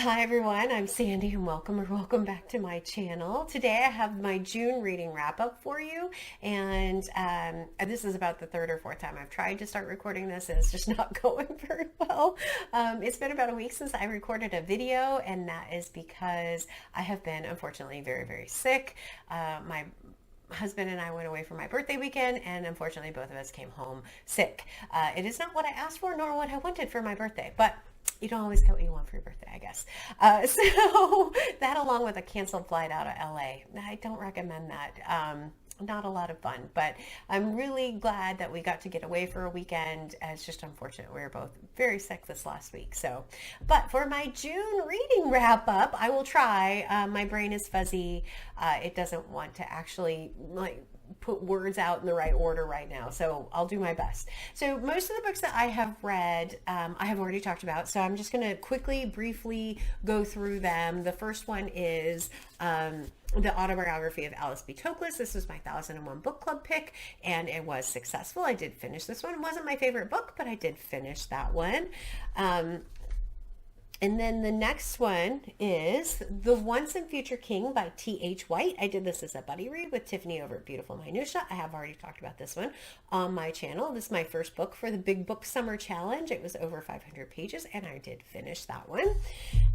Hi everyone, I'm Sandy and welcome back to my channel. Today I have my June reading wrap up for you, and this is about the third or fourth time I've tried to start recording this and it's just not going very well. It's been about a week since I recorded a video, and that is because I have been unfortunately very sick. My husband and I went away for my birthday weekend, and unfortunately both of us came home sick. It is not what I asked for nor what I wanted for my birthday, but you don't always get what you want for your birthday, I guess. So that, along with a canceled flight out of LA, I don't recommend that. Not a lot of fun, but I'm really glad that we got to get away for a weekend. It's just unfortunate we were both very sick this last week. So, but for my June reading wrap up, I will try. My brain is fuzzy. It doesn't want to actually put words out in the right order right now, so I'll do my best. So most of the books that I have read, I have already talked about, so I'm just going to briefly go through them. The first one is the Autobiography of Alice B. Toklas. This was my 1001 book club pick, and it was successful. I did finish this one. It wasn't my favorite book, but I did finish that one. And then the next one is The Once and Future King by T.H. White. I did this as a buddy read with Tiffany over at Beautiful Minutia. I have already talked about this one on my channel. This is my first book for the Big Book Summer Challenge. It was over 500 pages, and I did finish that one.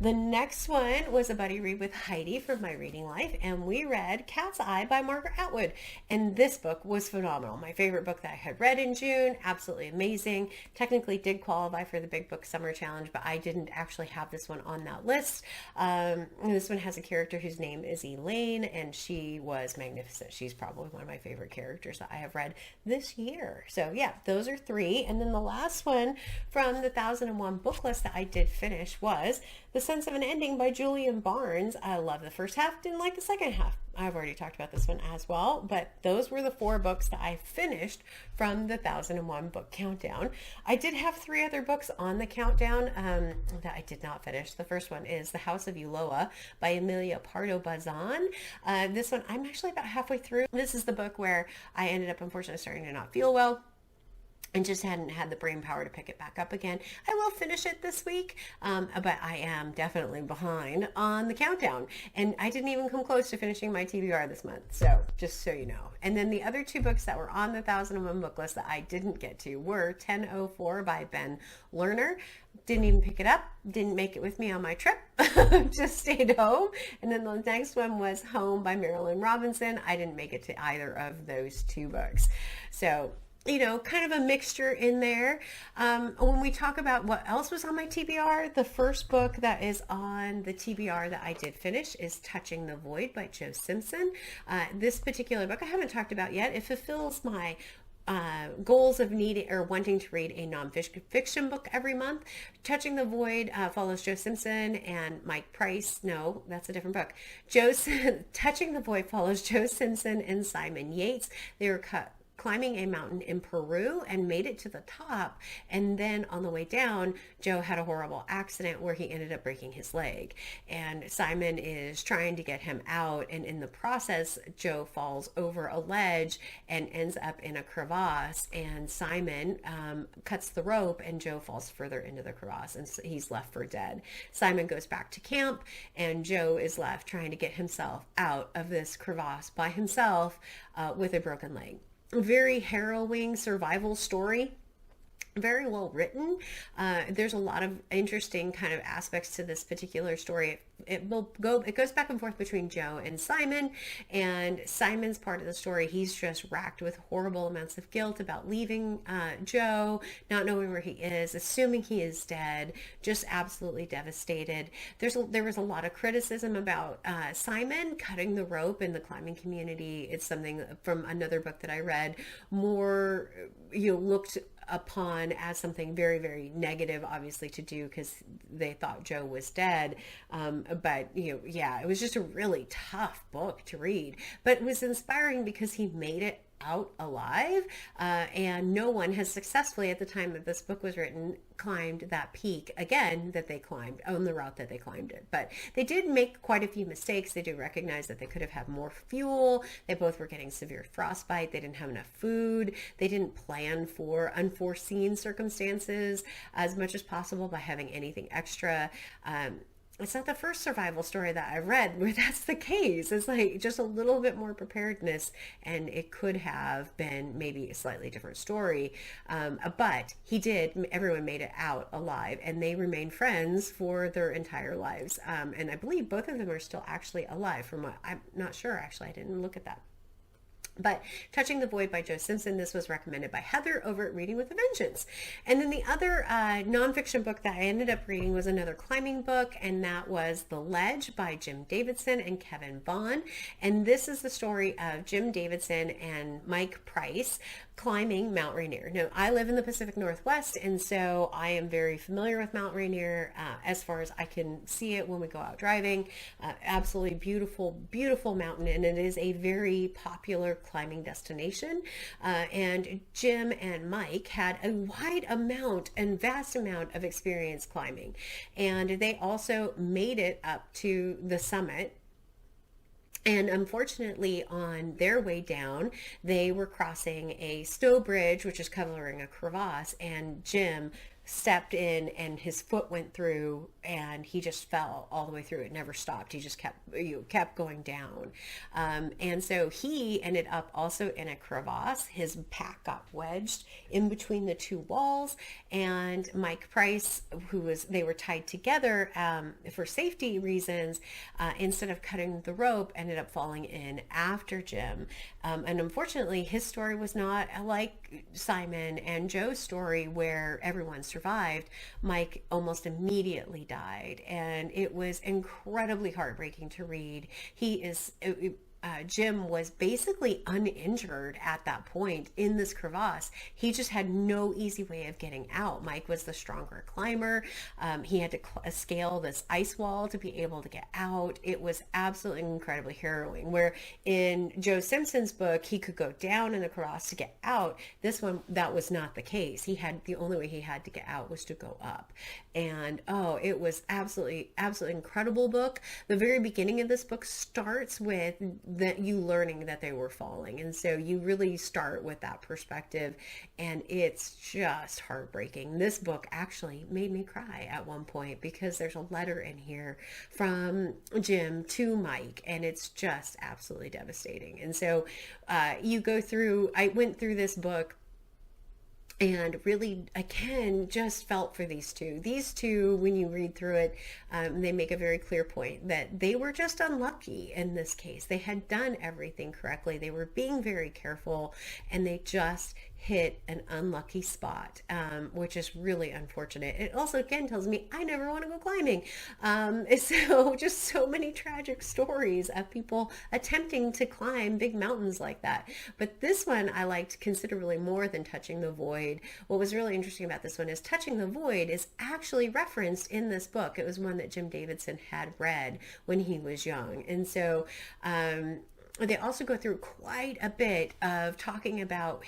The next one was a buddy read with Heidi from My Reading Life, and we read Cat's Eye by Margaret Atwood. And this book was phenomenal. My favorite book that I had read in June. Absolutely amazing. Technically did qualify for the Big Book Summer Challenge, but I didn't actually have this one on that list. This one has a character whose name is Elaine, and she was magnificent. She's probably one of my favorite characters that I have read this year. So yeah, those are three. And then the last one from the 1001 book list that I did finish was The Sense of an Ending by Julian Barnes. I love the first half, didn't like the second half. I've already talked about this one as well, but those were the 4 books that I finished from the 1001 book countdown. I did have 3 other books on the countdown that I did not finish. The first one is The House of Ulloa by Emilia Pardo Bazan. This one, I'm actually about halfway through. This is the book where I ended up unfortunately starting to not feel well and just hadn't had the brain power to pick it back up again. I will finish it this week, but I am definitely behind on the countdown. And I didn't even come close to finishing my TBR this month, so just so you know. And then the other 2 books that were on the 1001 book list that I didn't get to were 1004 by Ben Lerner. Didn't even pick it up, didn't make it with me on my trip, just stayed home. And then the next one was Home by Marilyn Robinson. I didn't make it to either of those 2 books. So, you know, kind of a mixture in there. When we talk about what else was on my TBR, the first book that is on the TBR that I did finish is Touching the Void by Joe Simpson. This particular book I haven't talked about yet. It fulfills my goals of needing or wanting to read a nonfiction book every month. Touching the Void follows Joe Simpson and Mike Price. No, that's a different book. Touching the Void follows Joe Simpson and Simon Yates. They were climbing a mountain in Peru and made it to the top, and then on the way down, Joe had a horrible accident where he ended up breaking his leg, and Simon is trying to get him out, and in the process Joe falls over a ledge and ends up in a crevasse, and Simon cuts the rope and Joe falls further into the crevasse, and he's left for dead. Simon goes back to camp, and Joe is left trying to get himself out of this crevasse by himself with a broken leg. Very harrowing survival story. Very well written. There's a lot of interesting kind of aspects to this particular story. It goes back and forth between Joe and Simon, and Simon's part of the story, he's just racked with horrible amounts of guilt about leaving Joe, not knowing where he is, assuming he is dead, just absolutely devastated. There was a lot of criticism about Simon cutting the rope in the climbing community. It's something from another book that I read, more looked upon as something very negative, obviously, to do because they thought Joe was dead. But yeah, it was just a really tough book to read, but it was inspiring because he made it out alive, and no one has successfully, at the time that this book was written, climbed that peak again that they climbed on the route that they climbed it. But they did make quite a few mistakes. They do recognize that they could have had more fuel. They both were getting severe frostbite. They didn't have enough food. They didn't plan for unforeseen circumstances as much as possible by having anything extra. it's not the first survival story that I've read where that's the case. It's like just a little bit more preparedness, and it could have been maybe a slightly different story. But he did, everyone made it out alive, and they remained friends for their entire lives. And I believe both of them are still actually alive, from what I'm not sure, actually. I didn't look at that. But Touching the Void by Joe Simpson, this was recommended by Heather over at Reading with a Vengeance. And then the other nonfiction book that I ended up reading was another climbing book, and that was The Ledge by Jim Davidson and Kevin Vaughan. And this is the story of Jim Davidson and Mike Price climbing Mount Rainier. Now, I live in the Pacific Northwest, and so I am very familiar with Mount Rainier as far as I can see it when we go out driving. Absolutely beautiful, beautiful mountain, and it is a very popular climbing destination. And Jim and Mike had a wide amount and vast amount of experience climbing, and they also made it up to the summit. And unfortunately, on their way down, they were crossing a snow bridge, which is covering a crevasse, and Jim stepped in and his foot went through and he just fell all the way through. It never stopped. He just kept going down. And so he ended up also in a crevasse. His pack got wedged in between the two walls, and Mike Price, they were tied together for safety reasons, instead of cutting the rope, ended up falling in after Jim. And unfortunately, his story was not like Simon and Joe's story where everyone survived. Mike almost immediately died, and it was incredibly heartbreaking to read. Jim was basically uninjured at that point in this crevasse. He just had no easy way of getting out. Mike was the stronger climber. He had to scale this ice wall to be able to get out. It was absolutely incredibly harrowing. Where in Joe Simpson's book, he could go down in the crevasse to get out. This one, that was not the case. The only way he had to get out was to go up. And it was absolutely incredible book. The very beginning of this book starts with you learning that they were falling, and so you really start with that perspective, and it's just heartbreaking. This book actually made me cry at one point because there's a letter in here from Jim to Mike, and it's just absolutely devastating. And so I went through this book and really, again, just felt for these two. These two, when you read through it, they make a very clear point that they were just unlucky in this case. They had done everything correctly. They were being very careful, and they just hit an unlucky spot, which is really unfortunate. It also, again, tells me I never want to go climbing. So just so many tragic stories of people attempting to climb big mountains like that. But this one I liked considerably more than Touching the Void. What was really interesting about this one is Touching the Void is actually referenced in this book. It was one that Jim Davidson had read when he was young. And so they also go through quite a bit of talking about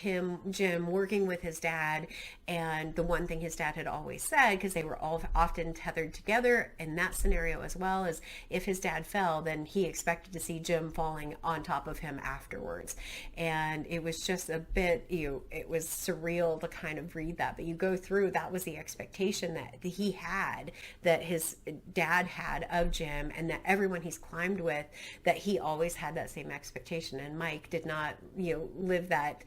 Jim, working with his dad, and the one thing his dad had always said, because they were all often tethered together in that scenario as well, is if his dad fell, then he expected to see Jim falling on top of him afterwards. And it was just a bit, it was surreal to kind of read that, but you go through, that was the expectation that he had, that his dad had of Jim, and that everyone he's climbed with, that he always had that same expectation. And Mike did not, live that,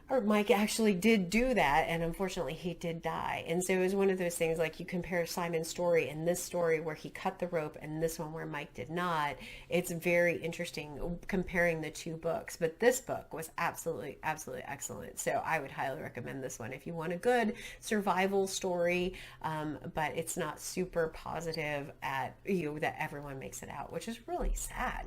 or Mike actually did do that, and unfortunately he did die. And so it was one of those things, like you compare Simon's story and this story where he cut the rope, and this one where Mike did not. It's very interesting comparing the two books, but this book was absolutely excellent. So I would highly recommend this one if you want a good survival story, but it's not super positive that everyone makes it out, which is really sad.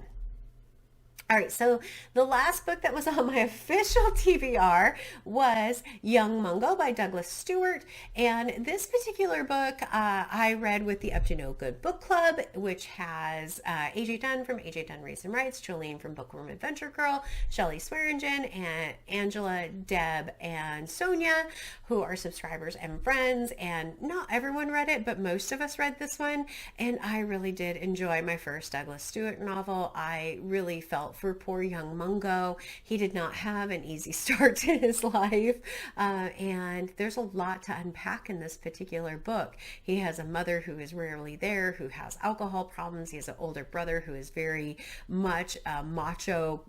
All right, so the last book that was on my official TBR was Young Mungo by Douglas Stewart. And this particular book I read with the Up to No Good Book Club, which has AJ Dunn from AJ Dunn Race and Rights, Julian from Bookworm Adventure Girl, Shelley Swearingen, and Angela, Deb, and Sonia, who are subscribers and friends. And not everyone read it, but most of us read this one. And I really did enjoy my first Douglas Stewart novel. I really felt felt for poor young Mungo. He did not have an easy start to his life, and there's a lot to unpack in this particular book. He has a mother who is rarely there, who has alcohol problems. He has an older brother who is very much a macho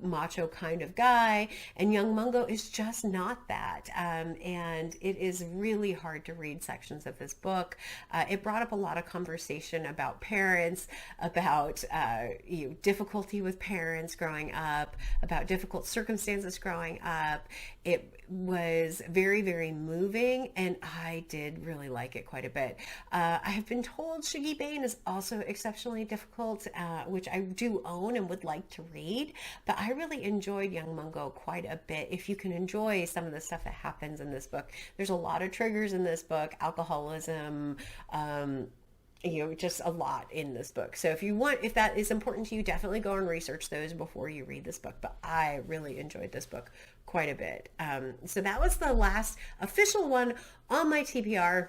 kind of guy, and young Mungo is just not that. And it is really hard to read sections of this book. It brought up a lot of conversation about parents, about difficulty with parents growing up, about difficult circumstances growing up. It was very, very moving, and I did really like it quite a bit. I have been told Shuggie Bain is also exceptionally difficult, which I do own and would like to read, but I really enjoyed Young Mungo quite a bit. If you can enjoy some of the stuff that happens in this book, there's a lot of triggers in this book, alcoholism, just a lot in this book. So if that is important to you, definitely go and research those before you read this book. But I really enjoyed this book quite a bit. So that was the last official one on my TBR.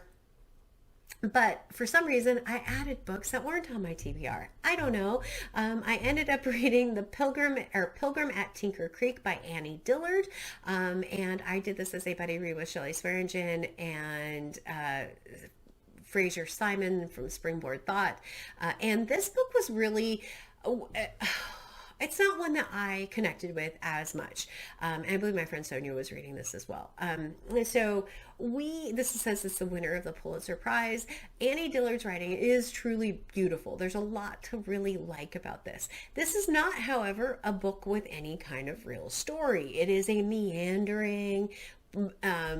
But for some reason, I added books that weren't on my TBR. I don't know. I ended up reading the Pilgrim at Tinker Creek by Annie Dillard. And I did this as a buddy read with Shelley Swearingen and Fraser Simon from Springboard Thought. And this book was really, it's not one that I connected with as much. And I believe my friend Sonia was reading this as well. So this says it's the winner of the Pulitzer Prize. Annie Dillard's writing is truly beautiful. There's a lot to really like about this. This is not, however, a book with any kind of real story. It is a meandering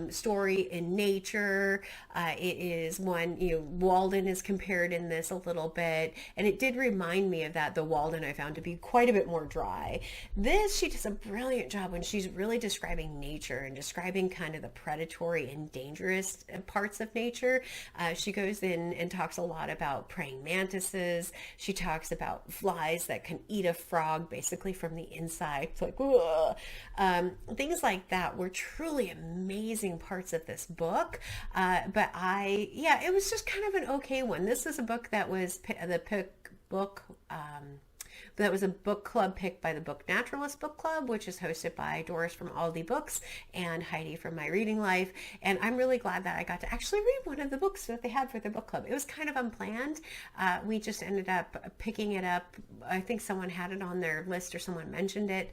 story in nature. It is one, Walden is compared in this a little bit, and it did remind me of that. The Walden I found to be quite a bit more dry. This, she does a brilliant job when she's really describing nature and describing kind of the predatory and dangerous parts of nature. She goes in and talks a lot about praying mantises. She talks about flies that can eat a frog basically from the inside. It's like, things like that were truly amazing parts of this book. But it was just kind of an okay one. This is a book that was that was a book club picked by the Book Naturalist Book Club, which is hosted by Doris from Aldi Books and Heidi from My Reading Life. And I'm really glad that I got to actually read one of the books that they had for the book club. It was kind of unplanned. We just ended up picking it up. I think someone had it on their list or someone mentioned it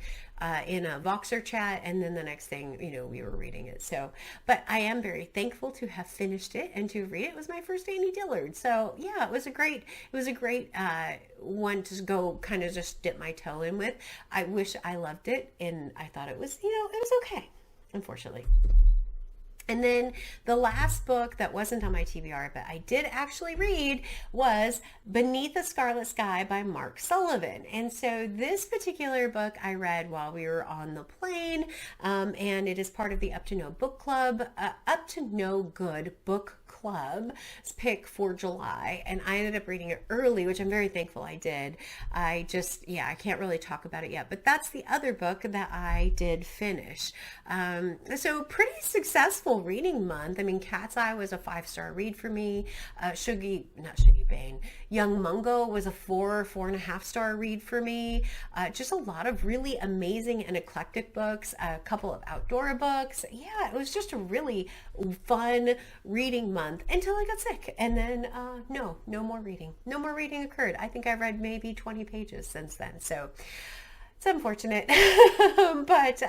in a Voxer chat. And then the next thing, we were reading it. So, but I am very thankful to have finished it and to read it. It was my first Annie Dillard. So yeah, it was a great one to go kind of just dip my toe in with. I wish I loved it, and I thought it was, it was okay, unfortunately. And then the last book that wasn't on my TBR, but I did actually read, was Beneath the Scarlet Sky by Mark Sullivan. And so this particular book I read while we were on the plane, and it is part of the Up to No Book Club, Up to No Good Book Club's pick for July, and I ended up reading it early, which I'm very thankful I did. I can't really talk about it yet, but that's the other book that I did finish. So pretty successful reading month. I mean, Cat's Eye was a 5-star read for me. Young Mungo was a 4.5 star read for me. Just a lot of really amazing and eclectic books, a couple of outdoor books. Yeah, it was just a really fun reading month until I got sick. And then no more reading. No more reading occurred. I think I read maybe 20 pages since then. So it's unfortunate. But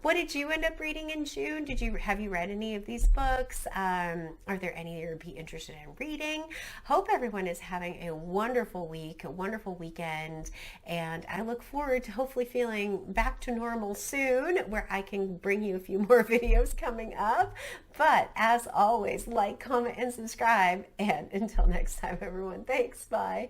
what did you end up reading in June? Have you read any of these books? Are there any you'd be interested in reading? Hope everyone is having a wonderful week, a wonderful weekend, and I look forward to hopefully feeling back to normal soon, where I can bring you a few more videos coming up. But as always, like, comment, and subscribe, and until next time, everyone, thanks, bye.